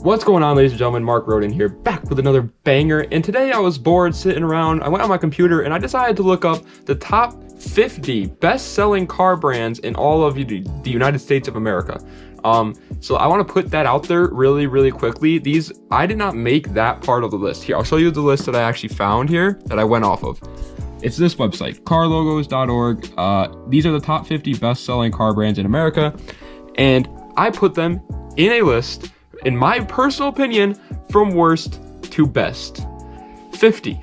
What's going on, ladies and gentlemen? Mark Roden here, back with another banger. And today I was bored sitting around. I went on my computer and I decided to look up the top 50 best-selling car brands in all of the United States of America. So I want to put that out there really quickly. I did not make that part of the list. Here, I'll show you the list that I actually found here that I went off of. It's this website, carlogos.org. These are the top 50 best-selling car brands in America, and I put them in a list, in my personal opinion, from worst to best. 50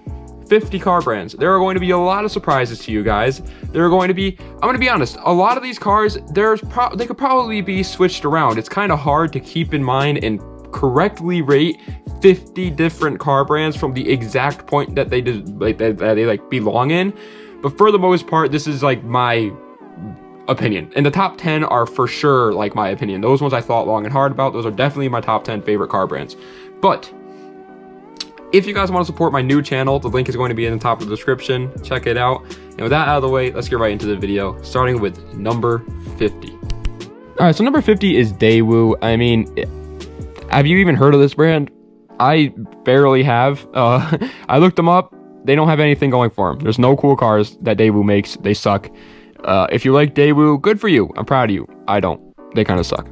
car brands. There are going to be a lot of surprises to you guys. There are going to be, I'm going to be honest, a lot of these cars, they could probably be switched around. It's kind of hard to keep in mind and correctly rate 50 different car brands from the exact point that they belong in. But for the most part, this is like my opinion, and the top 10 are for sure like my opinion. Those ones I thought long and hard about. Those are definitely my top 10 favorite car brands. But if you guys want to support my new channel, the link is going to be in the top of the description. Check it out. And with that out of the way, let's get right into the video, starting with number 50. All right, so number 50 is Daewoo. I mean, have you even heard of this brand? I barely have. I looked them up. They don't have anything going for them. There's no cool cars that Daewoo makes. They suck. If you like Daewoo, good for you. I'm proud of you. I don't. They kind of suck.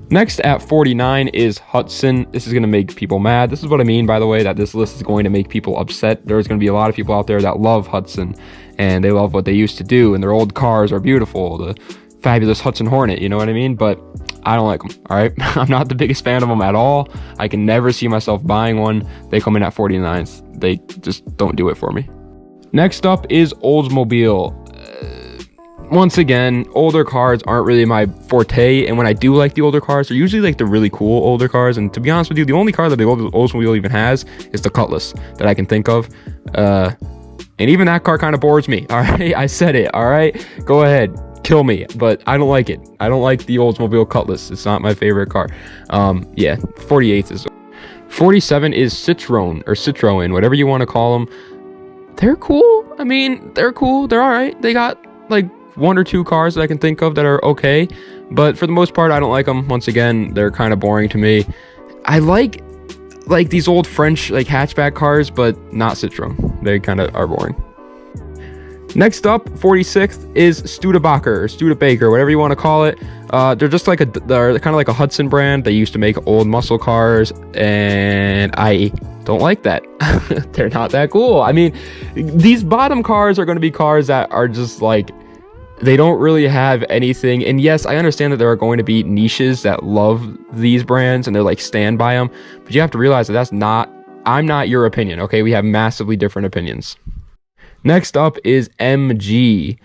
Next at 49 is Hudson. This is going to make people mad. This is what I mean, by the way, that this list is going to make people upset. There's going to be a lot of people out there that love Hudson, and they love what they used to do, and their old cars are beautiful. The fabulous Hudson Hornet, you know what I mean? But I don't like them, all right? I'm not the biggest fan of them at all. I can never see myself buying one. They come in at 49th. They just don't do it for me. Next up is Oldsmobile. Once again, older cars aren't really my forte, and when I do like the older cars, they're usually like the really cool older cars. And to be honest with you, the only car that the Oldsmobile even has is the Cutlass that I can think of. And even that car kind of bores me. All right, I said it. All right, go ahead, kill me, but I don't like it. I don't like the Oldsmobile Cutlass. It's not my favorite car. Yeah, 48th is. 47 is Citroen, whatever you want to call them. They're cool. I mean, they're cool. They're all right. They got like one or two cars that I can think of that are okay, but for the most part, I don't like them. Once again, they're kind of boring to me. I like these old French like hatchback cars, but not Citroen. They kind of are boring. Next up, 46th is Studebaker, whatever you want to call it. They're just like they're kind of like a Hudson brand. They used to make old muscle cars, and I don't like that. They're not that cool. I mean, these bottom cars are going to be cars that are just like, they don't really have anything. And yes, I understand that there are going to be niches that love these brands and they're like stand by them, but you have to realize that I'm not your opinion. Okay, we have massively different opinions. Next up is MG.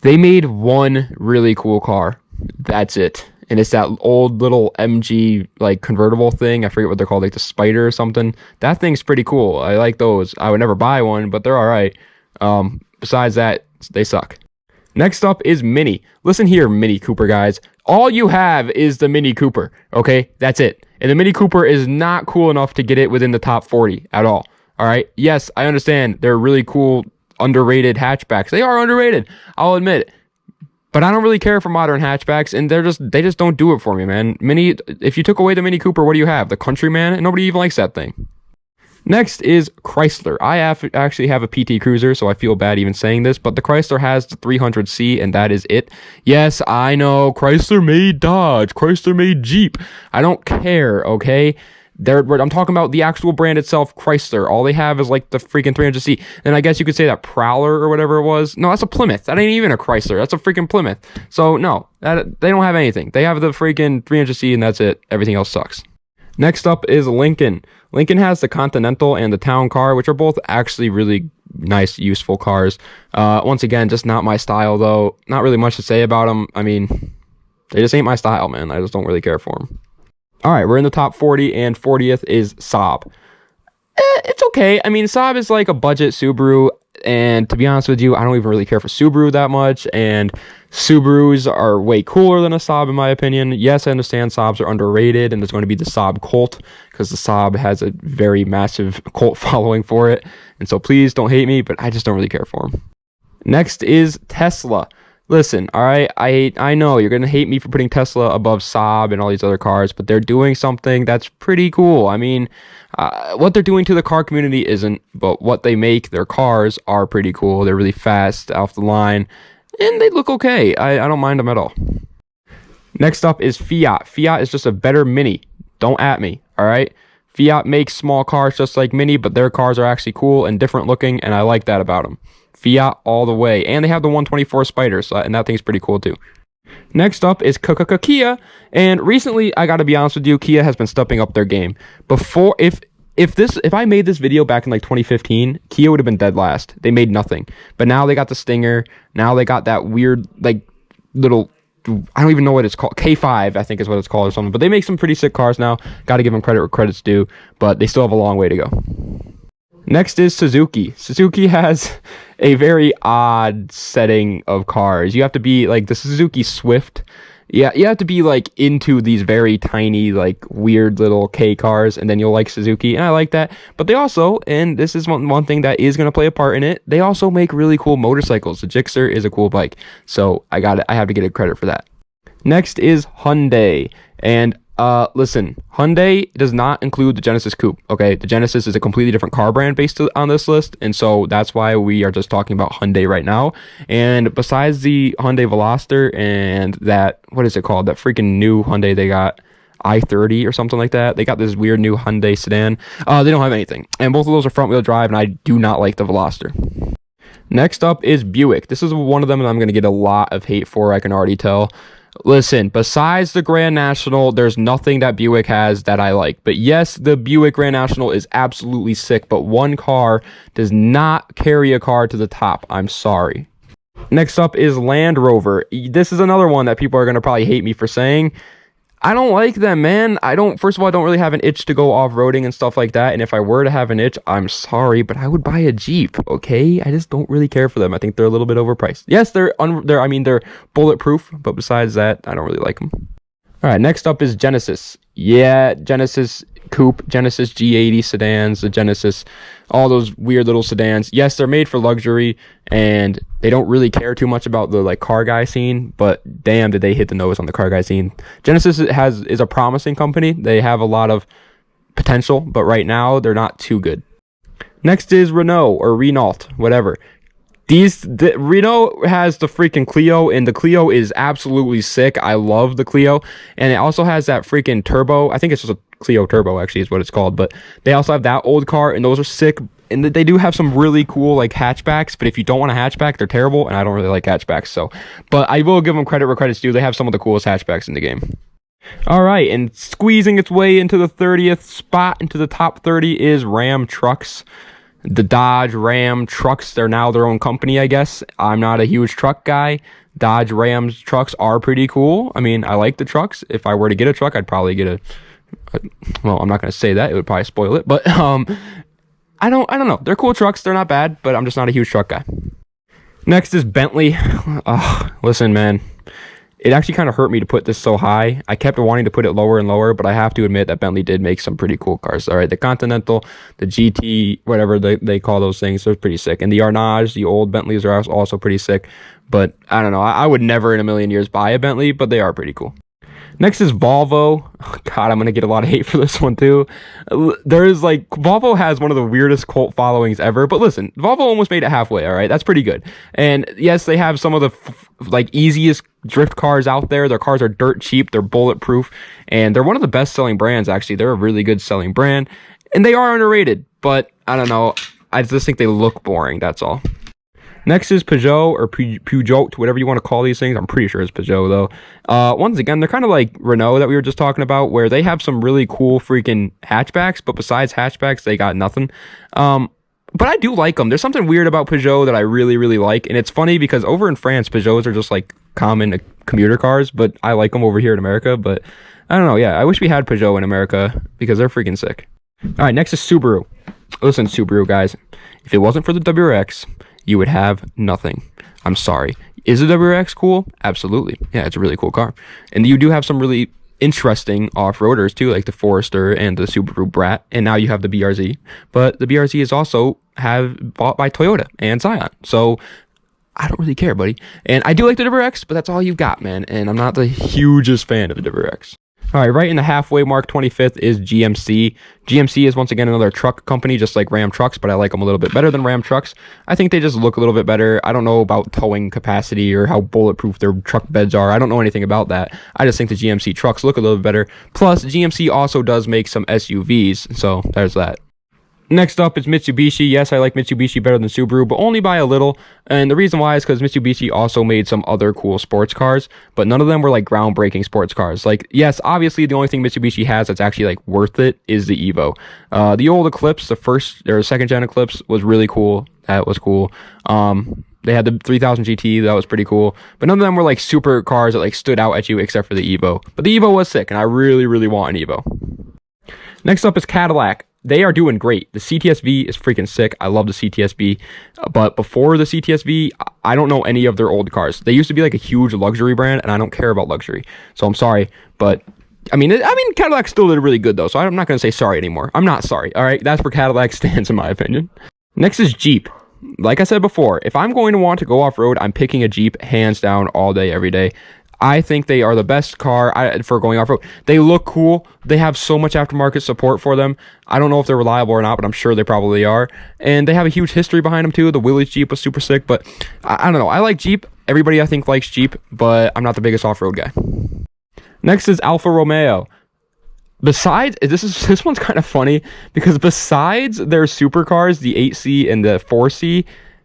They made one really cool car. That's it. And it's that old little MG like convertible thing. I forget what they're called, like the Spider or something. That thing's pretty cool. I like those. I would never buy one, but they're all right. Besides that, they suck. Next up is Mini. Listen here, Mini Cooper guys. All you have is the Mini Cooper, okay? That's it. And the Mini Cooper is not cool enough to get it within the top 40 at all. All right? Yes, I understand. They're really cool, underrated hatchbacks. They are underrated. I'll admit it. But I don't really care for modern hatchbacks, and they just don't do it for me, man. If you took away the Mini Cooper, what do you have? The Countryman? And nobody even likes that thing. Next is Chrysler. I actually have a PT Cruiser, so I feel bad even saying this, but the Chrysler has the 300C, and that is it. Yes, I know, Chrysler made Dodge, Chrysler made Jeep. I don't care, okay? I'm talking about the actual brand itself, Chrysler. All they have is like the freaking 300C. And I guess you could say that Prowler or whatever it was. No, that's a Plymouth. That ain't even a Chrysler. That's a freaking Plymouth. So no, they don't have anything. They have the freaking 300C, and that's it. Everything else sucks. Next up is Lincoln. Lincoln has the Continental and the Town Car, which are both actually really nice, useful cars. Once again, just not my style, though. Not really much to say about them. I mean, they just ain't my style, man. I just don't really care for them. All right, we're in the top 40, and 40th is Saab. It's okay. I mean, Saab is like a budget Subaru, and to be honest with you, I don't even really care for Subaru that much, and Subarus are way cooler than a Saab in my opinion. Yes, I understand Saabs are underrated, and there's going to be the Saab cult, because the Saab has a very massive cult following for it, and so please don't hate me, but I just don't really care for them. Next is Tesla. Listen, all right, I know you're gonna hate me for putting Tesla above Saab and all these other cars, but they're doing something that's pretty cool. I mean, what they're doing to the car community isn't, but what they make, their cars are pretty cool. They're really fast, off the line, and they look okay. I don't mind them at all. Next up is Fiat. Fiat is just a better Mini. Don't at me, all right? Fiat makes small cars just like Mini, but their cars are actually cool and different looking, and I like that about them. Fiat all the way. And they have the 124 Spider, so, and that thing's pretty cool too. Next up is Kia, and recently, I gotta be honest with you, Kia has been stepping up their game. Before, if I made this video back in like 2015, Kia would have been dead last. They made nothing. But now they got the Stinger, now they got that weird, like, little, I don't even know what it's called, K5, I think is what it's called or something, but they make some pretty sick cars now. Gotta give them credit where credit's due, but they still have a long way to go. Next is Suzuki. Suzuki has a very odd setting of cars. You have to be like the Suzuki Swift. Yeah, you have to be like into these very tiny, like weird little K cars, and then you'll like Suzuki, and I like that. But they also, and this is one thing that is going to play a part in it, they also make really cool motorcycles. The Gixxer is a cool bike, so I have to get a credit for that. Next is Hyundai, and listen, Hyundai does not include the Genesis Coupe, okay? The Genesis is a completely different car brand based on this list, and so that's why we are just talking about Hyundai right now. And besides the Hyundai Veloster and that, what is it called? That freaking new Hyundai they got, i30 or something like that. They got this weird new Hyundai sedan. They don't have anything. And both of those are front-wheel drive, and I do not like the Veloster. Next up is Buick. This is one of them that I'm going to get a lot of hate for, I can already tell. Listen, besides the Grand National, there's nothing that Buick has that I like. But yes, the Buick Grand National is absolutely sick, but one car does not carry a car to the top. I'm sorry. Next up is Land Rover. This is another one that people are going to probably hate me for saying. I don't like them, man. First of all, I don't really have an itch to go off-roading and stuff like that. And if I were to have an itch, I'm sorry, but I would buy a Jeep, okay? I just don't really care for them. I think they're a little bit overpriced. Yes, they're bulletproof, but besides that, I don't really like them. All right, next up is Genesis. Yeah, Genesis Coupe, Genesis G80 sedans, the Genesis, all those weird little sedans. Yes, they're made for luxury, and they don't really care too much about the like car guy scene, but damn, did they hit the nose on the car guy scene. Genesis is a promising company. They have a lot of potential, but right now they're not too good. Next is Renault or Renault, whatever. Renault has the freaking Clio, and the Clio is absolutely sick. I love the Clio, and it also has that freaking turbo. I think it's just a Clio Turbo, actually, is what it's called. But they also have that old car, and those are sick. And they do have some really cool like hatchbacks. But if you don't want a hatchback, they're terrible, and I don't really like hatchbacks. So, but I will give them credit where credit's due. They have some of the coolest hatchbacks in the game. All right, and squeezing its way into the 30th spot, into the top 30, is Ram Trucks. The Dodge Ram Trucks, they're now their own company, I guess. I'm not a huge truck guy. Dodge Ram trucks are pretty cool. I mean, I like the trucks. If I were to get a truck, I'd probably get well, I'm not going to say that. It would probably spoil it. But I don't know. They're cool trucks. They're not bad, but I'm just not a huge truck guy. Next is Bentley. Listen, man. It actually kind of hurt me to put this so high. I kept wanting to put it lower and lower, but I have to admit that Bentley did make some pretty cool cars. All right, the Continental, the GT, whatever they call those things, they're pretty sick. And the Arnage, the old Bentleys are also pretty sick. But I don't know. I would never in a million years buy a Bentley, but they are pretty cool. Next is Volvo. Oh, God, I'm going to get a lot of hate for this one too. Volvo has one of the weirdest cult followings ever. But listen, Volvo almost made it halfway, all right? That's pretty good. And yes, they have some of the easiest drift cars out there. Their cars are dirt cheap. They're bulletproof. And they're one of the best selling brands, actually. They're a really good selling brand. And they are underrated. But I don't know. I just think they look boring. That's all. Next is Peugeot or Peugeot, whatever you want to call these things. I'm pretty sure it's Peugeot, though. Once again, they're kind of like Renault that we were just talking about, where they have some really cool freaking hatchbacks, but besides hatchbacks, they got nothing. But I do like them. There's something weird about Peugeot that I really, really like, and it's funny because over in France, Peugeots are just like common commuter cars, but I like them over here in America, but I don't know. Yeah, I wish we had Peugeot in America because they're freaking sick. All right, next is Subaru. Listen, Subaru, guys. If it wasn't for the WRX, you would have nothing. I'm sorry. Is the WRX cool? Absolutely. Yeah, it's a really cool car. And you do have some really interesting off-roaders too, like the Forester and the Subaru Brat. And now you have the BRZ. But the BRZ is also bought by Toyota and Scion. So I don't really care, buddy. And I do like the Diver X, but that's all you've got, man. And I'm not the hugest fan of the Diver X. All right, right in the halfway mark, 25th, is GMC. GMC is once again another truck company, just like Ram Trucks, but I like them a little bit better than Ram Trucks. I think they just look a little bit better. I don't know about towing capacity or how bulletproof their truck beds are. I don't know anything about that. I just think the GMC trucks look a little bit better. Plus, GMC also does make some SUVs, so there's that. Next up is Mitsubishi. Yes, I like Mitsubishi better than Subaru, but only by a little. And the reason why is because Mitsubishi also made some other cool sports cars, but none of them were like groundbreaking sports cars. Like, yes, obviously the only thing Mitsubishi has that's actually like worth it is the Evo. The old Eclipse, the first or second gen Eclipse, was really cool. That was cool. They had the 3000 GT, that was pretty cool. But none of them were like super cars that like stood out at you except for the Evo. But the Evo was sick, and I really, really want an Evo. Next up is Cadillac. They are doing great. The CTS-V is freaking sick. I love the CTS-V. But before the CTS-V, I don't know any of their old cars. They used to be like a huge luxury brand, and I don't care about luxury. So I'm sorry. But, I mean, Cadillac still did really good, though. So I'm not going to say sorry anymore. I'm not sorry, all right? That's where Cadillac stands, in my opinion. Next is Jeep. Like I said before, if I'm going to want to go off-road, I'm picking a Jeep, hands down, all day, every day. I think they are the best car for going off-road. They look cool. They have so much aftermarket support for them. I don't know if they're reliable or not, but I'm sure they probably are. And they have a huge history behind them, too. The Willys Jeep was super sick, but I don't know. I like Jeep. Everybody, I think, likes Jeep, but I'm not the biggest off-road guy. Next is Alfa Romeo. Besides, this one's kind of funny, because besides their supercars, the 8C and the 4C,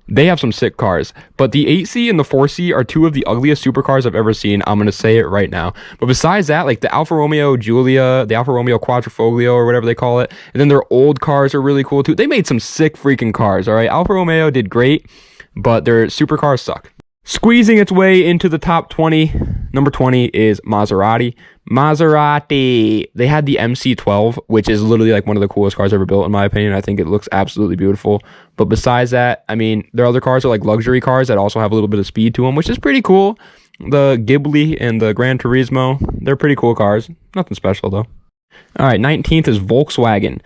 they have some sick cars, but the 8C and the 4C are two of the ugliest supercars I've ever seen. I'm going to say it right now. But besides that, like the Alfa Romeo Giulia, the Alfa Romeo Quadrifoglio, or whatever they call it, and then their old cars are really cool too. They made some sick freaking cars, all right? Alfa Romeo did great, but their supercars suck. Squeezing its way into the top 20, number 20 is Maserati. Maserati, they had the MC12, which is literally like one of the coolest cars ever built, in my opinion. I think it looks absolutely beautiful. But besides that, I mean, their other cars are like luxury cars that also have a little bit of speed to them, which is pretty cool. The Ghibli and the Gran Turismo, they're pretty cool cars. Nothing special, though. All right, 19th is Volkswagen.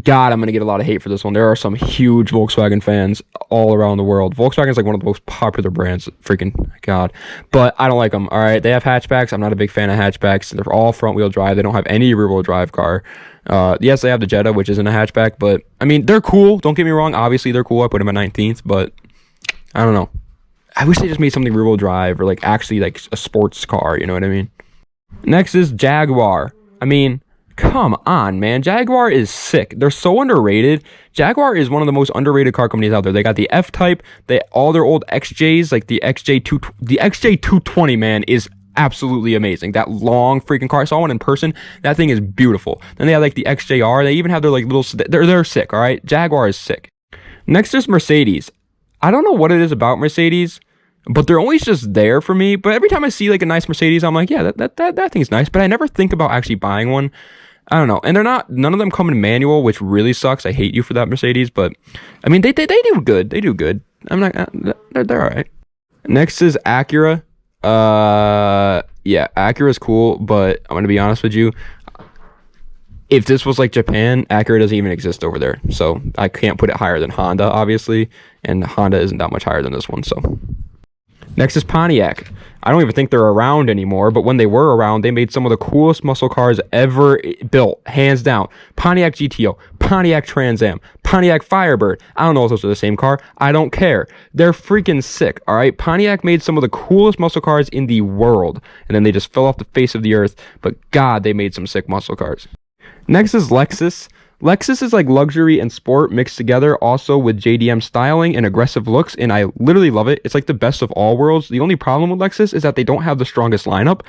God, I'm going to get a lot of hate for this one. There are some huge Volkswagen fans all around the world. Volkswagen is like one of the most popular brands. Freaking God. But I don't like them. All right. They have hatchbacks. I'm not a big fan of hatchbacks. They're all front wheel drive. They don't have any rear wheel drive car. Yes, they have the Jetta, which isn't a hatchback. But I mean, they're cool. Don't get me wrong. Obviously, they're cool. I put them at 19th. But I don't know. I wish they just made something rear wheel drive or like actually like a sports car. You know what I mean? Next is Jaguar. I mean, come on, man. Jaguar is sick. They're so underrated. Jaguar is one of the most underrated car companies out there. They got the F-Type. All their old XJs, like the XJ220, man, is absolutely amazing. That long freaking car. I saw one in person. That thing is beautiful. Then they have like the XJR. They even have their like little... They're sick, all right? Jaguar is sick. Next is Mercedes. I don't know what it is about Mercedes, but they're always just there for me. But every time I see like a nice Mercedes, I'm like, yeah, that thing's nice. But I never think about actually buying one. I don't know. And none of them come in manual, which really sucks. I hate you for that, Mercedes. But I mean, they do good. They do good. I'm not, they're all right. Next is Acura. Yeah, Acura's cool, but I'm going to be honest with you. If this was like Japan, Acura doesn't even exist over there. So I can't put it higher than Honda, obviously. And Honda isn't that much higher than this one, so. Next is Pontiac. I don't even think they're around anymore, but when they were around, they made some of the coolest muscle cars ever built, hands down. Pontiac GTO, Pontiac Trans Am, Pontiac Firebird. I don't know if those are the same car. I don't care. They're freaking sick, all right? Pontiac made some of the coolest muscle cars in the world, and then they just fell off the face of the earth, but God, they made some sick muscle cars. Next is Lexus. Lexus is like luxury and sport mixed together, also with JDM styling and aggressive looks, and I literally love it. It's like the best of all worlds. The only problem with Lexus is that they don't have the strongest lineup.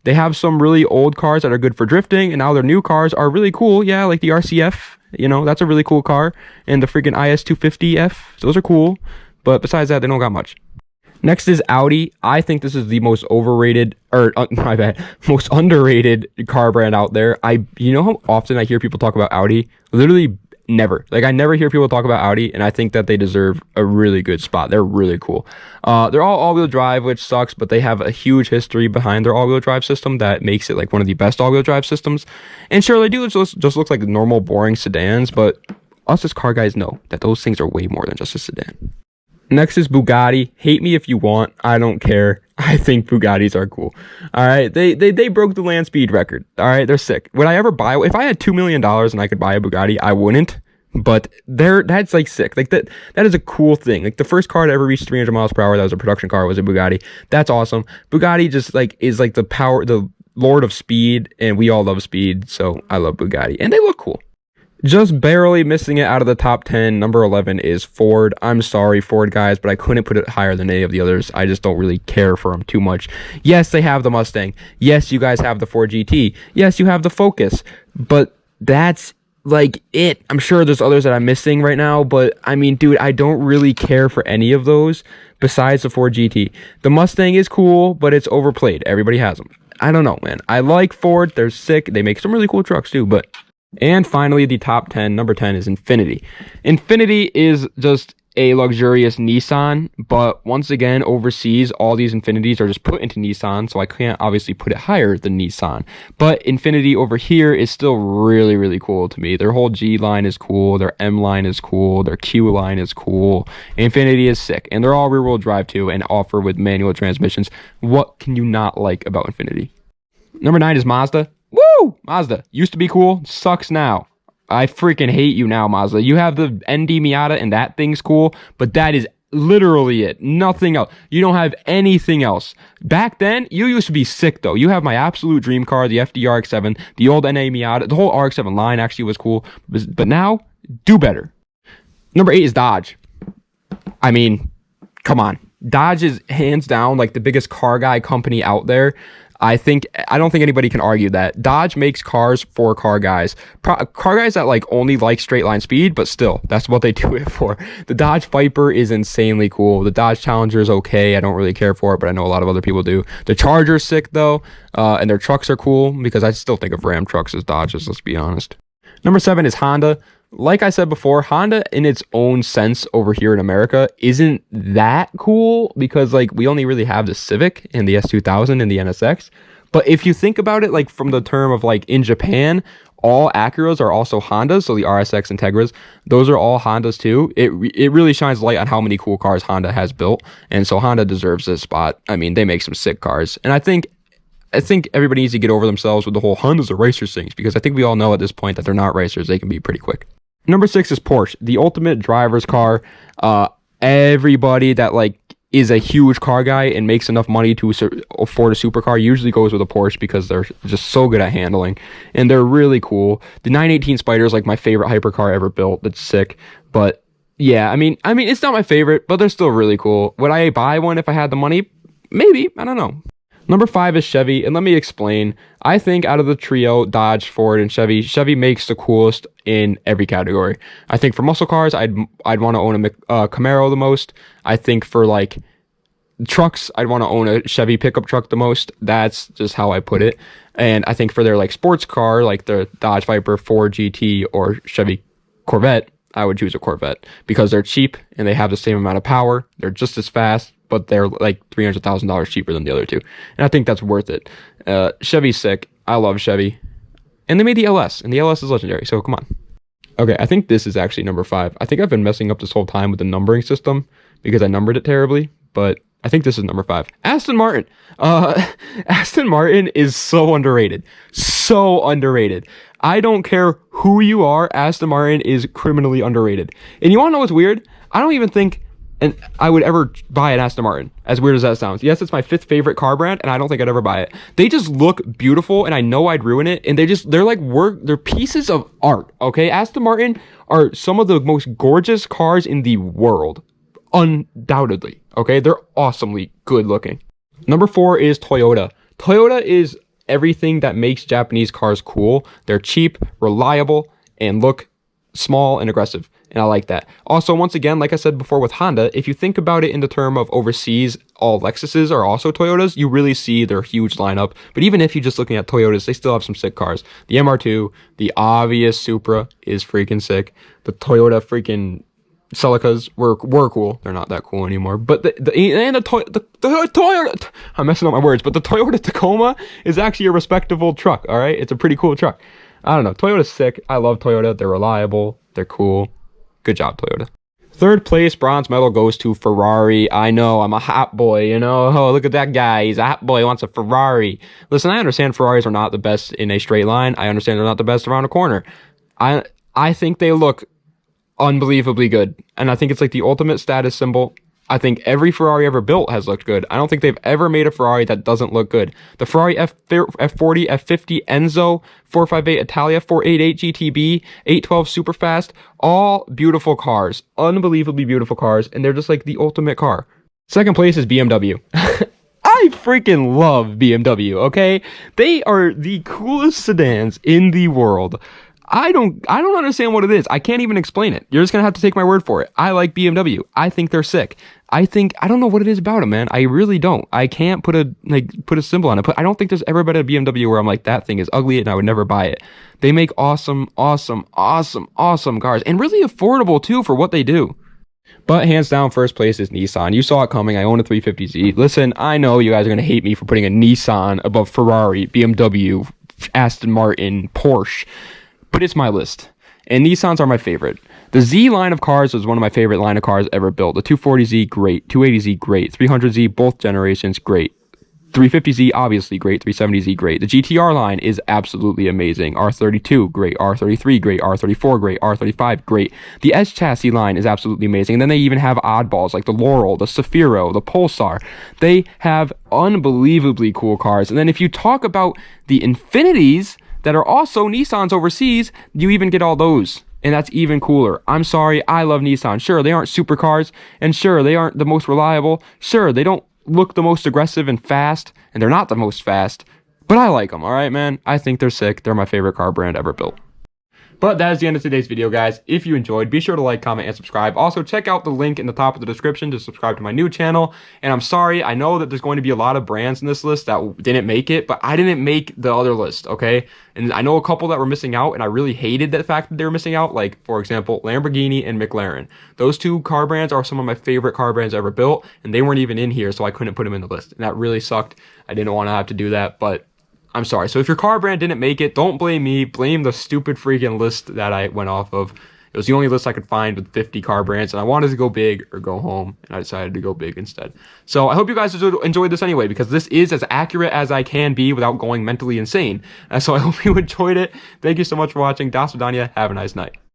They have some really old cars that are good for drifting, and now their new cars are really cool. Yeah, like the RCF, you know, that's a really cool car, and the freaking IS250F, those are cool, but besides that, they don't got much. Next is Audi. I think this is the most overrated, most underrated car brand out there. You know how often I hear people talk about Audi? Literally never. Like, I never hear people talk about Audi, and I think that they deserve a really good spot. They're really cool. They're all-wheel drive, which sucks, but they have a huge history behind their all-wheel drive system that makes it like one of the best all-wheel drive systems. And sure, they do just looks like normal, boring sedans, but us as car guys know that those things are way more than just a sedan. Next is Bugatti. Hate me if you want. I don't care. I think Bugattis are cool. All right. They broke the land speed record. All right. They're sick. Would I ever buy, if I had $2 million and I could buy a Bugatti, I wouldn't. But that's like sick. Like that is a cool thing. Like the first car to ever reach 300 miles per hour that was a production car was a Bugatti. That's awesome. Bugatti just like is like the lord of speed, and we all love speed. So I love Bugatti, and they look cool. Just barely missing it out of the top 10, number 11 is Ford. I'm sorry, Ford guys, but I couldn't put it higher than any of the others. I just don't really care for them too much. Yes, they have the Mustang. Yes, you guys have the Ford GT. Yes, you have the Focus. But that's like it. I'm sure there's others that I'm missing right now, but I mean, dude, I don't really care for any of those besides the Ford GT. The Mustang is cool, but it's overplayed. Everybody has them. I don't know, man. I like Ford. They're sick. They make some really cool trucks too, but... And finally, the top 10, number 10 is Infiniti. Infiniti is just a luxurious Nissan, but once again, overseas, all these Infinitis are just put into Nissan, so I can't obviously put it higher than Nissan. But Infiniti over here is still really, really cool to me. Their whole G line is cool, their M line is cool, their Q line is cool. Infiniti is sick, and they're all rear-wheel drive too, and offer with manual transmissions. What can you not like about Infiniti? Number 9 is Mazda. Woo! Mazda. Used to be cool. Sucks now. I freaking hate you now, Mazda. You have the ND Miata and that thing's cool, but that is literally it. Nothing else. You don't have anything else. Back then, you used to be sick though. You have my absolute dream car, the FD RX-7, the old NA Miata. The whole RX-7 line actually was cool, but now, do better. Number 8 is Dodge. I mean, come on. Dodge is hands down like the biggest car guy company out there. I don't think anybody can argue that. Dodge makes cars for car guys. Car guys that like only like straight line speed, but still, that's what they do it for. The Dodge Viper is insanely cool. The Dodge Challenger is okay. I don't really care for it, but I know a lot of other people do. The Charger's sick though, and their trucks are cool because I still think of Ram trucks as Dodges, let's be honest. Number 7 is Honda. Like I said before, Honda in its own sense over here in America isn't that cool because like we only really have the Civic and the S2000 and the NSX. But if you think about it like from the term of like in Japan, all Acuras are also Hondas. So the RSX Integras, those are all Hondas too. It really shines light on how many cool cars Honda has built. And so Honda deserves this spot. I mean, they make some sick cars. And I think everybody needs to get over themselves with the whole Hondas are racers things because I think we all know at this point that they're not racers. They can be pretty quick. Number 6 is Porsche, the ultimate driver's car. Everybody that like is a huge car guy and makes enough money to afford a supercar usually goes with a Porsche because they're just so good at handling and they're really cool. The 918 Spider is like my favorite hypercar ever built. That's sick. But yeah, I mean it's not my favorite, but they're still really cool. Would I buy one if I had the money? Maybe. I don't know. Number 5 is Chevy, and let me explain. I think out of the trio, Dodge, Ford, and Chevy makes the coolest in every category. I think for muscle cars, I'd want to own a Camaro the most. I think for like trucks, I'd want to own a Chevy pickup truck the most. That's just how I put it. And I think for their like sports car, like the Dodge Viper, Ford GT, or Chevy Corvette, I would choose a Corvette because they're cheap and they have the same amount of power. They're just as fast, but they're like $300,000 cheaper than the other two. And I think that's worth it. Chevy's sick. I love Chevy. And they made the LS, and the LS is legendary, so come on. Okay, I think this is actually number 5. I think I've been messing up this whole time with the numbering system because I numbered it terribly, but I think this is number 5. Aston Martin. Aston Martin is so underrated. So underrated. I don't care who you are, Aston Martin is criminally underrated. And you want to know what's weird? I don't even think I would ever buy an Aston Martin, as weird as that sounds. Yes, it's my 5th favorite car brand, and I don't think I'd ever buy it. They just look beautiful, and I know I'd ruin it, and they're pieces of art, okay? Aston Martin are some of the most gorgeous cars in the world, undoubtedly, okay? They're awesomely good looking. Number 4 is Toyota. Toyota is everything that makes Japanese cars cool. They're cheap, reliable, and look small and aggressive. And I like that. Also, once again, like I said before with Honda, if you think about it in the term of overseas, all Lexuses are also Toyotas, you really see their huge lineup. But even if you're just looking at Toyotas, they still have some sick cars. The MR2, the obvious Supra is freaking sick. The Toyota freaking Celicas were cool. They're not that cool anymore. But the Toyota, I'm messing up my words, but the Toyota Tacoma is actually a respectable truck, all right? It's a pretty cool truck. I don't know. Toyota's sick. I love Toyota. They're reliable. They're cool. Good job, Toyota. Third place bronze medal goes to Ferrari. I know, I'm a hot boy, you know. Oh, look at that guy. He's a hot boy, he wants a Ferrari. Listen, I understand Ferraris are not the best in a straight line. I understand they're not the best around a corner. I think they look unbelievably good. And I think it's like the ultimate status symbol. I think every Ferrari ever built has looked good. I don't think they've ever made a Ferrari that doesn't look good. The Ferrari F40, F50, Enzo, 458 Italia, 488 GTB, 812 Superfast, all beautiful cars. Unbelievably beautiful cars, and they're just like the ultimate car. Second place is BMW. I freaking love BMW, okay? They are the coolest sedans in the world. I don't understand what it is. I can't even explain it. You're just gonna have to take my word for it. I like BMW. I think they're sick. I don't know what it is about them, man. I really don't. I can't put a symbol on it. But I don't think there's ever been a BMW where I'm like, that thing is ugly and I would never buy it. They make awesome, awesome, awesome, awesome cars, and really affordable too for what they do. But hands down, first place is Nissan. You saw it coming. I own a 350Z. Listen, I know you guys are gonna hate me for putting a Nissan above Ferrari, BMW, Aston Martin, Porsche. But it's my list. And Nissans are my favorite. The Z line of cars was one of my favorite line of cars ever built. The 240Z, great. 280Z, great. 300Z, both generations, great. 350Z, obviously great. 370Z, great. The GTR line is absolutely amazing. R32, great. R33, great. R34, great. R35, great. The S chassis line is absolutely amazing. And then they even have oddballs like the Laurel, the Safiro, the Pulsar. They have unbelievably cool cars. And then if you talk about the Infinitis that are also Nissans overseas, you even get all those. And that's even cooler. I'm sorry, I love Nissan. Sure, they aren't supercars, and sure, they aren't the most reliable. Sure, they don't look the most aggressive and fast, and they're not the most fast, but I like them, all right, man? I think they're sick. They're my favorite car brand ever built. But that is the end of today's video, guys. If you enjoyed, be sure to like, comment, and subscribe. Also, check out the link in the top of the description to subscribe to my new channel. And I'm sorry, I know that there's going to be a lot of brands in this list that didn't make it, but I didn't make the other list, okay? And I know a couple that were missing out, and I really hated the fact that they were missing out. Like, for example, Lamborghini and McLaren. Those two car brands are some of my favorite car brands ever built, and they weren't even in here, so I couldn't put them in the list. And that really sucked. I didn't want to have to do that, but I'm sorry. So if your car brand didn't make it, don't blame me. Blame the stupid freaking list that I went off of. It was the only list I could find with 50 car brands, and I wanted to go big or go home, and I decided to go big instead. So I hope you guys enjoyed this anyway, because this is as accurate as I can be without going mentally insane. So I hope you enjoyed it. Thank you so much for watching. Das Vidania. Have a nice night.